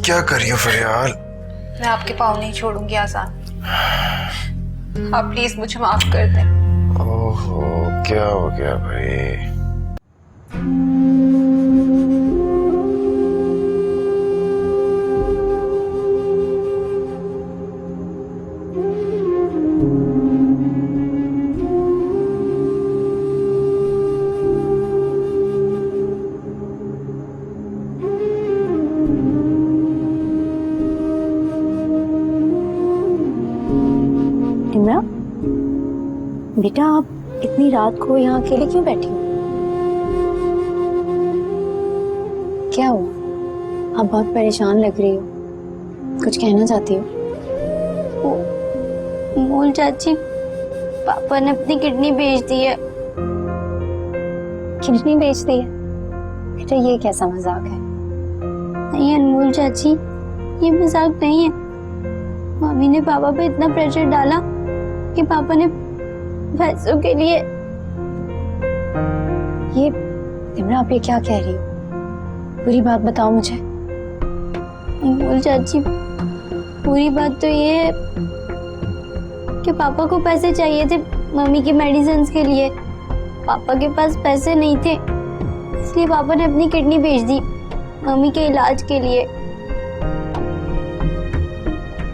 क्या करियो फरियाल? मैं आपके पाँव नहीं छोड़ूंगी आजान। आप प्लीज मुझे माफ कर दें। ओहो, क्या हो गया भाई? इमरा, बेटा आप इतनी रात को यहाँ अकेले क्यों बैठी हो? क्या हुआ? आप बहुत परेशान लग रही हो, कुछ कहना चाहती हो? मोल चाची, पापा ने अपनी किडनी बेच दी है। किडनी बेच दी है? बेटा ये कैसा मजाक है? नहीं अनमोल चाची, ये मजाक नहीं है। मम्मी ने पापा पे इतना प्रेशर डाला कि पापा ने पैसों के लिए। ये इमरा, आप ये क्या कह रही हो? पूरी बात बताओ मुझे। अनमोल चाची, पूरी बात तो ये है कि पापा को पैसे चाहिए थे मम्मी की मेडिसिन के लिए। पापा के पास पैसे नहीं थे, इसलिए पापा ने अपनी किडनी बेच दी मम्मी के इलाज के लिए।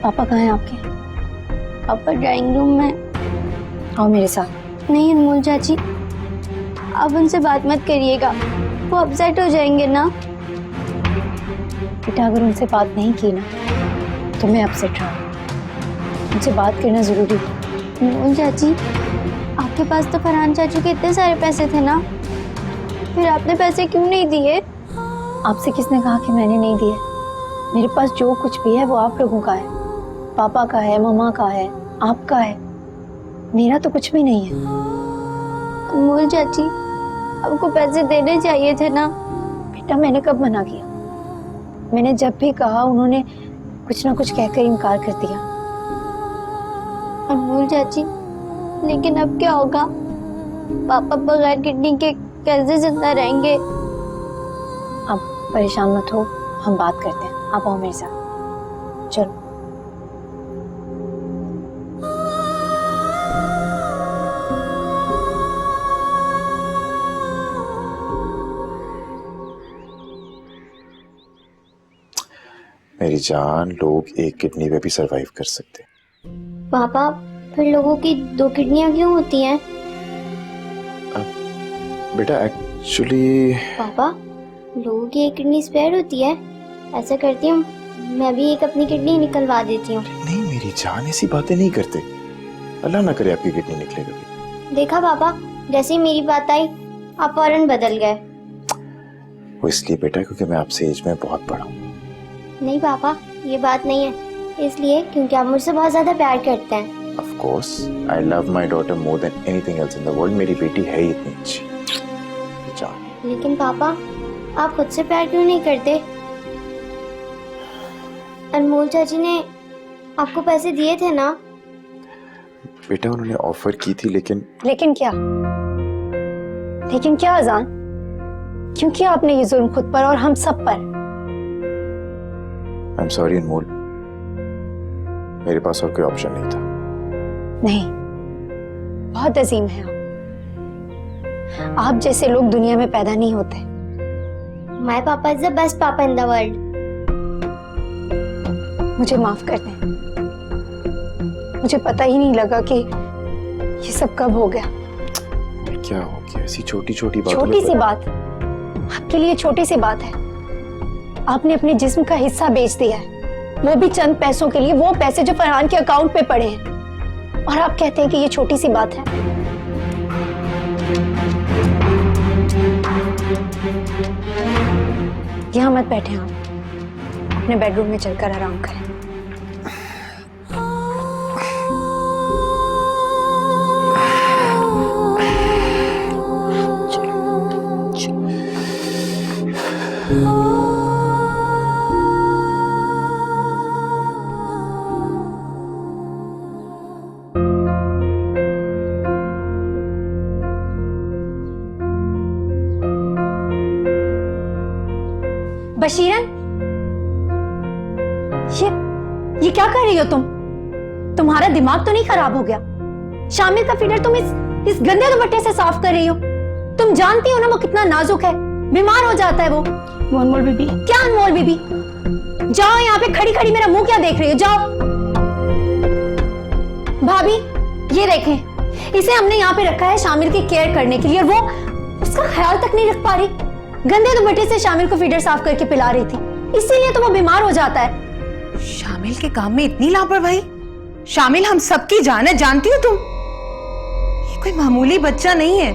पापा कहाँ हैं आपके? पापा ड्राइंग रूम में। आओ मेरे साथ। नहीं अनमोल चाची, आप उनसे बात मत करिएगा, वो अपसेट हो जाएंगे ना। बेटा अगर उनसे बात नहीं की ना तो मैं अपसेट रहूँ। उनसे बात करना जरूरी है। अनमोल चाची, आपके पास तो फरहान चाचू के इतने सारे पैसे थे ना, फिर आपने पैसे क्यों नहीं दिए? आपसे किसने कहा कि मैंने नहीं दिए? मेरे पास जो कुछ भी है वो आप लोगों का है, पापा का है, मम्मा का है, आपका है। मेरा तो कुछ भी नहीं है। अनमोल चाची, आपको पैसे देने चाहिए थे ना। बेटा मैंने कब मना किया? मैंने जब भी कहा उन्होंने कुछ ना कुछ कहकर इनकार कर दिया। अनमोल चाची, लेकिन अब क्या होगा? पापा बगैर किडनी के कैसे जिंदा रहेंगे? आप परेशान मत हो, हम बात करते हैं। आप आओ मेरे साथ, चलो। मेरी जान, लोग एक किडनी पे भी सरवाइव कर सकते हैं। पापा, फिर लोगों की 2 किडनियां क्यों होती हैं? बेटा एक्चुअली पापा, लोगों की एक किडनी स्पेयर होती है। ऐसा करती हूँ, मैं भी एक अपनी किडनी निकलवा देती हूँ। नहीं मेरी जान, ऐसी बातें नहीं करते। अल्लाह ना करे आपकी किडनी निकले कभी। देखा पापा, जैसे ही मेरी बात आई आप फौरन बदल गए। वो इसलिए बेटा क्योंकि मैं आपसे एज में बहुत बड़ा हूँ। नहीं पापा, ये बात नहीं है, इसलिए क्योंकि आप मुझसे बहुत ज्यादा प्यार करते हैं। Of course, I love my daughter more than anything else in the world. मेरी बेटी है ही इतनी अच्छी। जान। लेकिन पापा, आप खुद से प्यार क्यों नहीं करते? अनमोल चाची ने आपको पैसे दिए थे ना? बेटा उन्होंने ऑफर की थी लेकिन क्या? लेकिन क्या अजान? क्यों किया आपने ये जुल्म खुद पर और हम सब पर? I'm sorry अनमोल, मेरे पास और कोई ऑप्शन नहीं था। नहीं, बहुत अजीम है आप जैसे लोग दुनिया में पैदा नहीं होते। माय पापा इज द बेस्ट पापा इन द वर्ल्ड। मुझे माफ कर दें, मुझे पता ही नहीं लगा कि ये सब कब हो गया। क्या हो गया? ऐसी छोटी छोटी बात। छोटी सी बात आपके लिए छोटी सी बात है। आपने अपने जिस्म का हिस्सा बेच दिया है, वो भी चंद पैसों के लिए, वो पैसे जो फरहान के अकाउंट पे पड़े हैं, और आप कहते हैं कि ये छोटी सी बात है। यहाँ मत बैठे आप, अपने बेडरूम में चलकर आराम करें। बशीरन, ये क्या कर रही हो तुम? तुम्हारा दिमाग तो नहीं खराब हो गया? शामिल का फीडर तुम इस गंदे दुपट्टे से साफ कर रही हो। तुम जानती हो ना वो कितना नाजुक है, बीमार हो जाता है वो अनमोल बीबी। क्या अनमोल बीबी? जाओ, यहाँ पे खड़ी खड़ी मेरा मुंह क्या देख रही हो? जाओ। भाभी ये देखें, इसे हमने यहाँ पे रखा है शामिल की केयर करने के लिए, और वो उसका ख्याल तक नहीं रख पा रही। गंदे दुपट्टे से शामिल को फीडर साफ करके पिला रही थी, इसीलिए तो वो बीमार हो जाता है। शामिल के काम में इतनी लापरवाही? शामिल हम सबकी जान है, जानती हो तुम? ये कोई मामूली बच्चा नहीं है।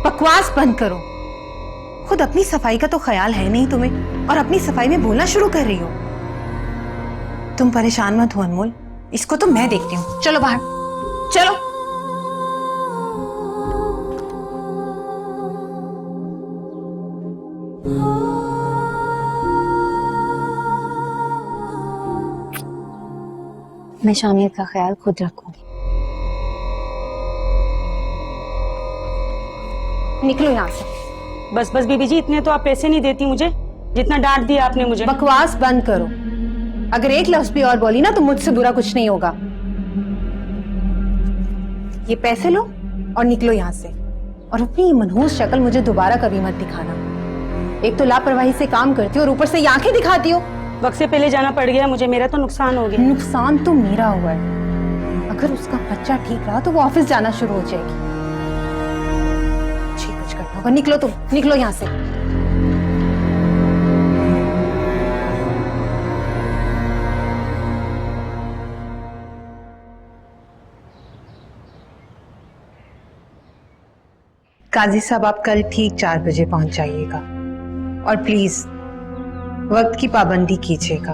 बकवास बंद करो। खुद अपनी सफाई का तो ख्याल है नहीं तुम्हें, और अपनी सफाई में बोलना शुरू कर रही हो। तुम परेशान मत हो अनमोल, इसको तो मैं देखती हूँ। चलो बाहर, चलो। मैं शामिल का ख्याल खुद रखूंगी। निकलो यहाँ से। बस बस बीबी जी, इतने तो आप पैसे नहीं देती मुझे जितना डांट दिया आपने मुझे। बकवास बंद करो। अगर एक लफ्ज भी और बोली ना तो मुझसे बुरा कुछ नहीं होगा। ये पैसे लो और निकलो यहाँ से, और अपनी मनहूस शक्ल मुझे दोबारा कभी मत दिखाना। एक तो लापरवाही से काम करती हो और ऊपर से ये आंखें दिखाती हो। वक्त से पहले जाना पड़ गया मुझे, मेरा तो नुकसान हो गया। नुकसान तो मेरा हुआ है। अगर उसका बच्चा ठीक रहा तो वो ऑफिस जाना शुरू हो जाएगी। ठीक कुछ करना होगा। निकलो तुम, निकलो यहाँ से। काजी साहब, आप कल ठीक 4 बजे पहुंच जाइएगा, और प्लीज वक्त की पाबंदी कीजिएगा,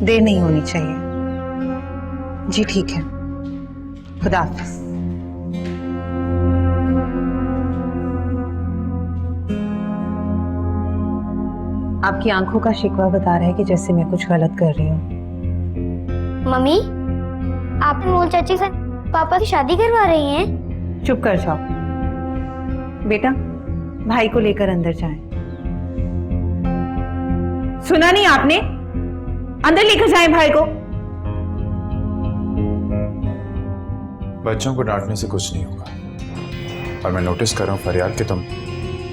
देर नहीं होनी चाहिए। जी ठीक है, खुदा हाफिज। आपकी आंखों का शिकवा बता रहा है कि जैसे मैं कुछ गलत कर रही हूँ। मम्मी, आप अनमोल चाची से पापा की शादी करवा रही हैं? चुप कर जाओ बेटा, भाई को लेकर अंदर जाएं। सुना नहीं आपने? अंदर लेकर जाएं भाई को। बच्चों को डांटने से कुछ नहीं होगा, और मैं नोटिस कर रहा हूँ फरियाल कि तुम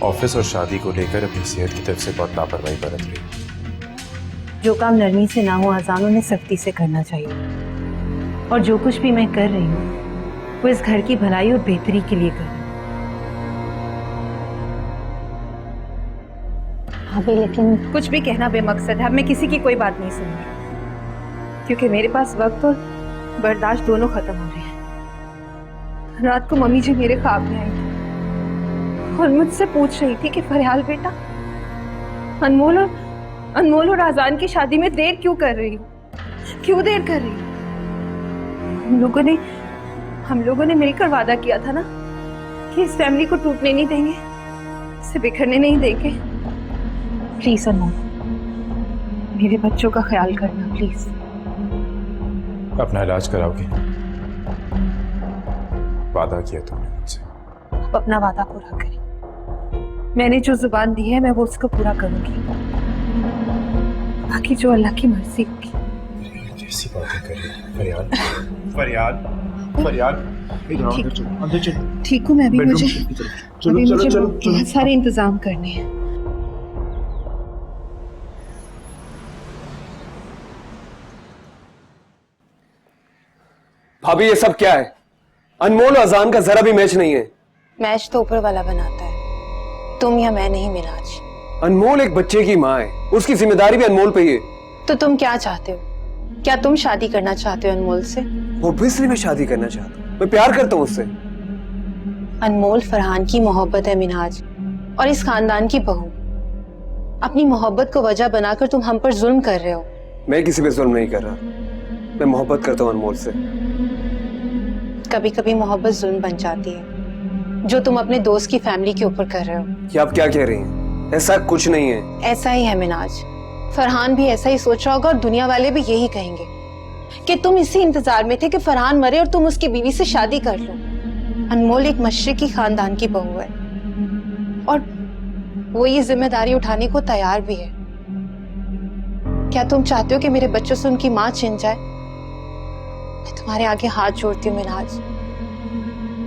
ऑफिस और शादी को लेकर अपनी सेहत की तरफ से बहुत लापरवाही बरत रही हो। जो काम नरमी से ना हो आजान, उन्हें सख्ती से करना चाहिए। और जो कुछ भी मैं कर रही हूँ वो इस घर की भलाई और बेहतरी के लिए कर रही हूँ। अभी लेकिन कुछ भी कहना बेमकसद है। अब मैं किसी की कोई बात नहीं सुनूंगी, क्योंकि मेरे पास वक्त और बर्दाश्त दोनों खत्म हो रहे हैं। रात को मम्मी जी मेरे ख्वाब में आई थी और मुझसे पूछ रही थी कि फरियाल बेटा, अनमोल और आजान की शादी में देर क्यों कर रही हो? क्यों देर कर रही हो? हम लोगों ने मिलकर वादा किया था ना कि इस फैमिली को टूटने नहीं देंगे, इसे बिखरने नहीं देंगे। प्लीज अनमोल, मेरे बच्चों का ख्याल करना प्लीज। अपना इलाज कराओगे? वादा किया तुमने मुझसे। आप अपना वादा पूरा करें। मैंने जो जुबान दी है मैं वो उसको पूरा करूंगी, बाकी जो अल्लाह की मर्जी होगी। कैसी बातें कर रही है फरियाल? फरियाल अंदर चलो। ठीक हूँ मैं भी, मुझे बहुत सारे इंतजाम करने हैं। भाभी ये सब क्या है? अनमोल अजान का जरा भी मैच नहीं है। मैच तो ऊपर वाला बनाता है, तुम या मैं नहीं मिनाज। अनमोल एक बच्चे की माँ है, उसकी जिम्मेदारी भी अनमोल पे ही है। तो तुम क्या चाहते हो? क्या तुम शादी करना चाहते हो अनमोल से? ऑब्वियसली मैं शादी करना चाहता हूँ, मैं प्यार करता हूँ उससे। अनमोल फरहान की मोहब्बत है मिनाज, और इस खानदान की बहू। अपनी मोहब्बत को वजह बनाकर तुम हम पर जुल्म कर रहे हो। मैं किसी पे जुल्म नहीं कर रहा, मैं मोहब्बत करता हूँ अनमोल से। कभी कभी मोहब्बत जुल्म बन जाती है, जो तुम अपने दोस्त की फैमिली के ऊपर कर रहे हो। कि आप क्या कह रही हैं? ऐसा कुछ नहीं है। ऐसा ही है मिनाज, फरहान भी ऐसा ही सोच रहा होगा, और दुनिया वाले भी यही कहेंगे कि तुम इसी इंतजार में थे कि फरहान मरे और तुम उसकी बीवी से शादी कर लो। अनमोल एक मशरिकी खानदान की बहू है, और वो ये जिम्मेदारी उठाने को तैयार भी है क्या तुम चाहते हो कि मेरे बच्चों से उनकी माँ छिन जाए? मैं तुम्हारे आगे हाथ जोड़ती हूँ मिनहाज,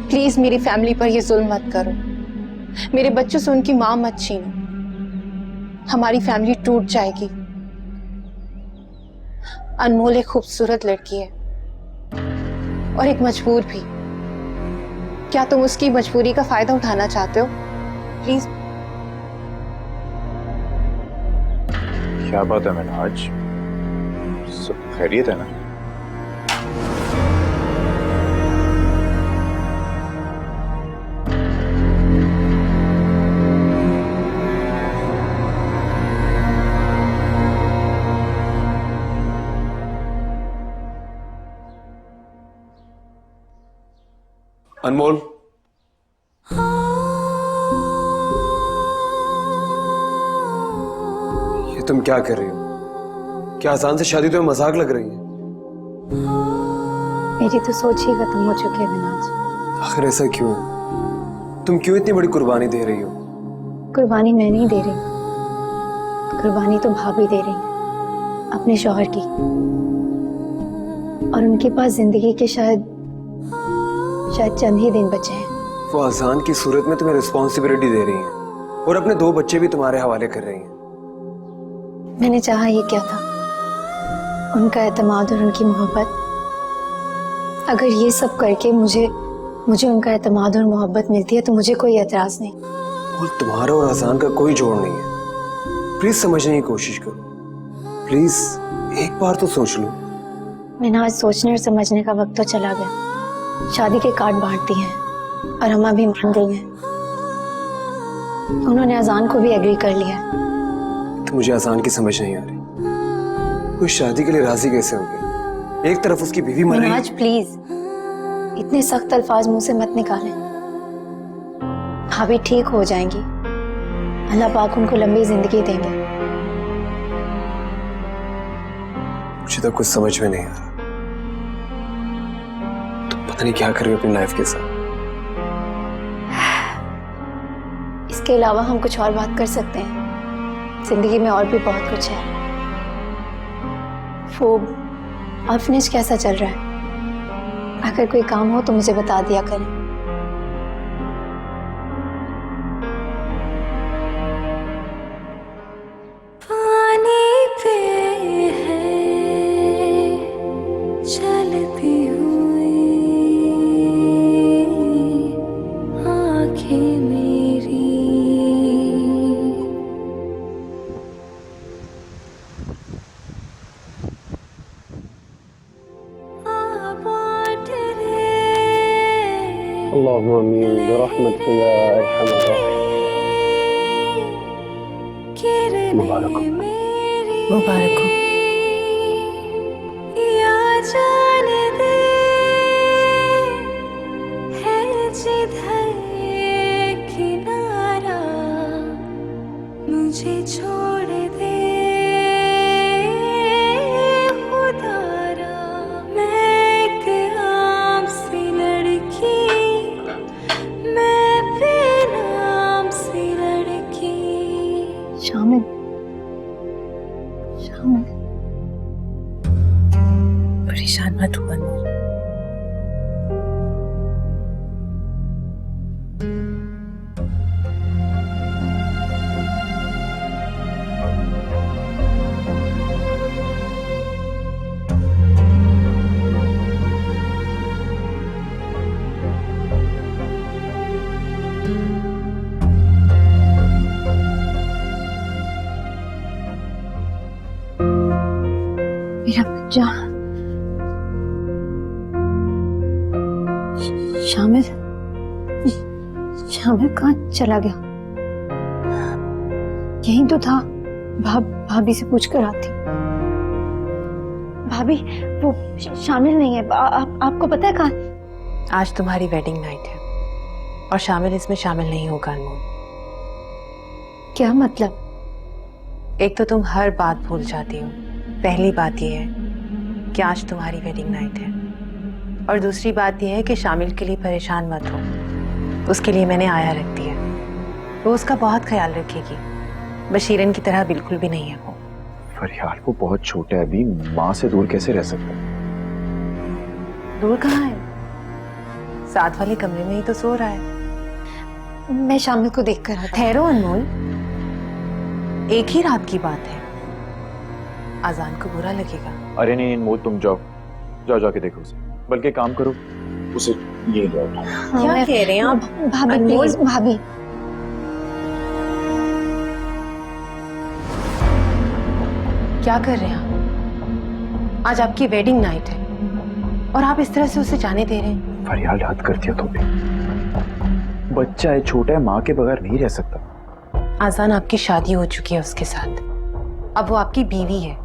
प्लीज मेरी फैमिली पर ये जुल्म मत करो। मेरे बच्चों से उनकी माँ मत छीनो, हमारी फैमिली टूट जाएगी। अनमोल एक खूबसूरत लड़की है और एक मजबूर भी। क्या तुम उसकी मजबूरी का फायदा उठाना चाहते हो? प्लीज। क्या बात है मिनहाज, सब खैरियत है ना? अनमोल, ये तुम क्या कर रही हो? क्या आसान से शादी तुम्हें मजाक लग रही है? मेरी तो सोच ही खत्म हो चुकी है मिनहाज। आखिर ऐसा क्यों? तुम क्यों इतनी बड़ी कुर्बानी दे रही हो? कुर्बानी मैं नहीं दे रही, कुर्बानी तो भाभी दे रही है अपने शौहर की। और उनके पास जिंदगी के शायद चंद ही दिन बचे हैं। वो अजान की सूरत में तुम्हें रिस्पॉन्सिबिलिटी दे रही हैं और अपने 2 बच्चे भी तुम्हारे हवाले कर रही हैं। मैंने चाहा ये क्या था, उनका एतमाद और उनकी मोहब्बत। अगर ये सब करके मुझे उनका एतमाद और मोहब्बत मिलती है तो मुझे कोई एतराज नहीं। और तुम्हारा और अजान का कोई जोड़ नहीं है। प्लीज समझने की कोशिश करो, प्लीज एक बार तो सोच लो। मैंने आज सोचने और समझने का वक्त तो चला गया। शादी के कार्ड बांट दिए हैं और अम्मा भी मान गई हैं। उन्होंने अजान को भी एग्री कर लिया है। तो मुझे अजान की समझ नहीं आ रही, कोई शादी के लिए राजी कैसे हो गई? एक तरफ उसकी बीवी मर रही है। आज प्लीज इतने सख्त अल्फाज मुंह से मत निकालें। भाभी ठीक हो जाएंगी, अल्लाह पाक उनको लंबी जिंदगी देंगे। मुझे तो कुछ समझ में नहीं आ रहा, तुम पता नहीं क्या कर रही हो अपनी लाइफ के साथ। इसके अलावा हम कुछ और बात कर सकते हैं, जिंदगी में और भी बहुत कुछ है। वो ऑर्फनेज कैसा चल रहा है? अगर कोई काम हो तो मुझे बता दिया करें। पानी पे है चलती हुई आँखें मेरी। अल्लाहुम्मा आमीन बिरहमतिका या अरहमर राहिमीन। मुबारक हो। मुबारक हो। या जाने दे है जिधर किनारा, मुझे छोड़ दे खुदारा। मैं एक आम सी लड़की, मैं बेनाम सी लड़की। शामिल परेशान मत हो अनमोल। मेरा बच्चा शामिल कहाँ चला गया? यहीं तो था, भाभी से पूछ कर आती। भाभी वो शामिल नहीं है। आपको पता है कहाँ? आज तुम्हारी वेडिंग नाइट है और शामिल इसमें शामिल नहीं होगा अनमोल। क्या मतलब? एक तो तुम हर बात भूल जाती हो। पहली बात यह है कि आज तुम्हारी वेडिंग नाइट है और दूसरी बात यह है कि शामिल के लिए परेशान मत हो, उसके लिए मैंने आया रख दिया। वो उसका बहुत ख्याल रखेगी, बशीरन की तरह बिल्कुल भी नहीं है वो। फरियाल वो बहुत छोटा है, अभी माँ से दूर कैसे रह सकता है? दूर कहाँ है, साथ वाले कमरे में ही तो सो रहा है। मैं शामिल को देख कर आता हूँ। ठहरो अनमोल, एक ही रात की बात है, आजान को बुरा लगेगा। अरे नहीं अनमोल, तुम जाओ जाओ जाके देखो उसे, बल्कि काम करो उसे ये ले आओ। क्या कह रहे हैं आप? भाभी अनमोल। प्लीज भाभी। क्या कर रहे हैं आप? आज आपकी वेडिंग नाइट है और आप इस तरह से उसे जाने दे रहे हैं। फरियाल हद कर दिया तुमने, बच्चा है, छोटा है, माँ के बगैर नहीं रह सकता। आजान, आपकी शादी हो चुकी है उसके साथ, अब वो आपकी बीवी है।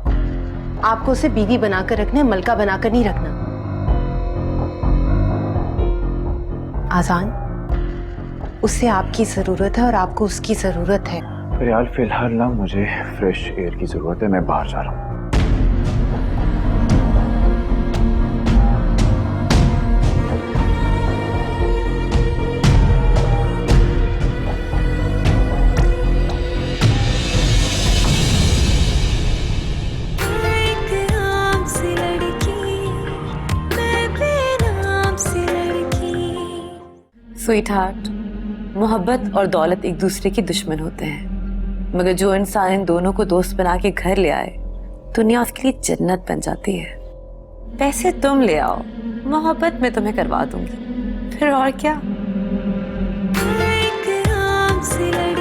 आपको उसे बीवी बनाकर रखना है, मलका बनाकर नहीं रखना। आजान, उससे आपकी जरूरत है और आपको उसकी जरूरत है। फरियाल फिलहाल ना मुझे फ्रेश एयर की जरूरत है, मैं बाहर जा रहा हूँ। एक आम सी लड़की, मैं बेनाम सी लड़की। स्वीट हार्ट, मोहब्बत और दौलत एक दूसरे के दुश्मन होते हैं, मगर जो इंसान इन दोनों को दोस्त बना के घर ले आए, दुनिया उसके लिए जन्नत बन जाती है। पैसे तुम ले आओ, मोहब्बत में तुम्हें करवा दूंगी, फिर और क्या। एक आम सी लड़की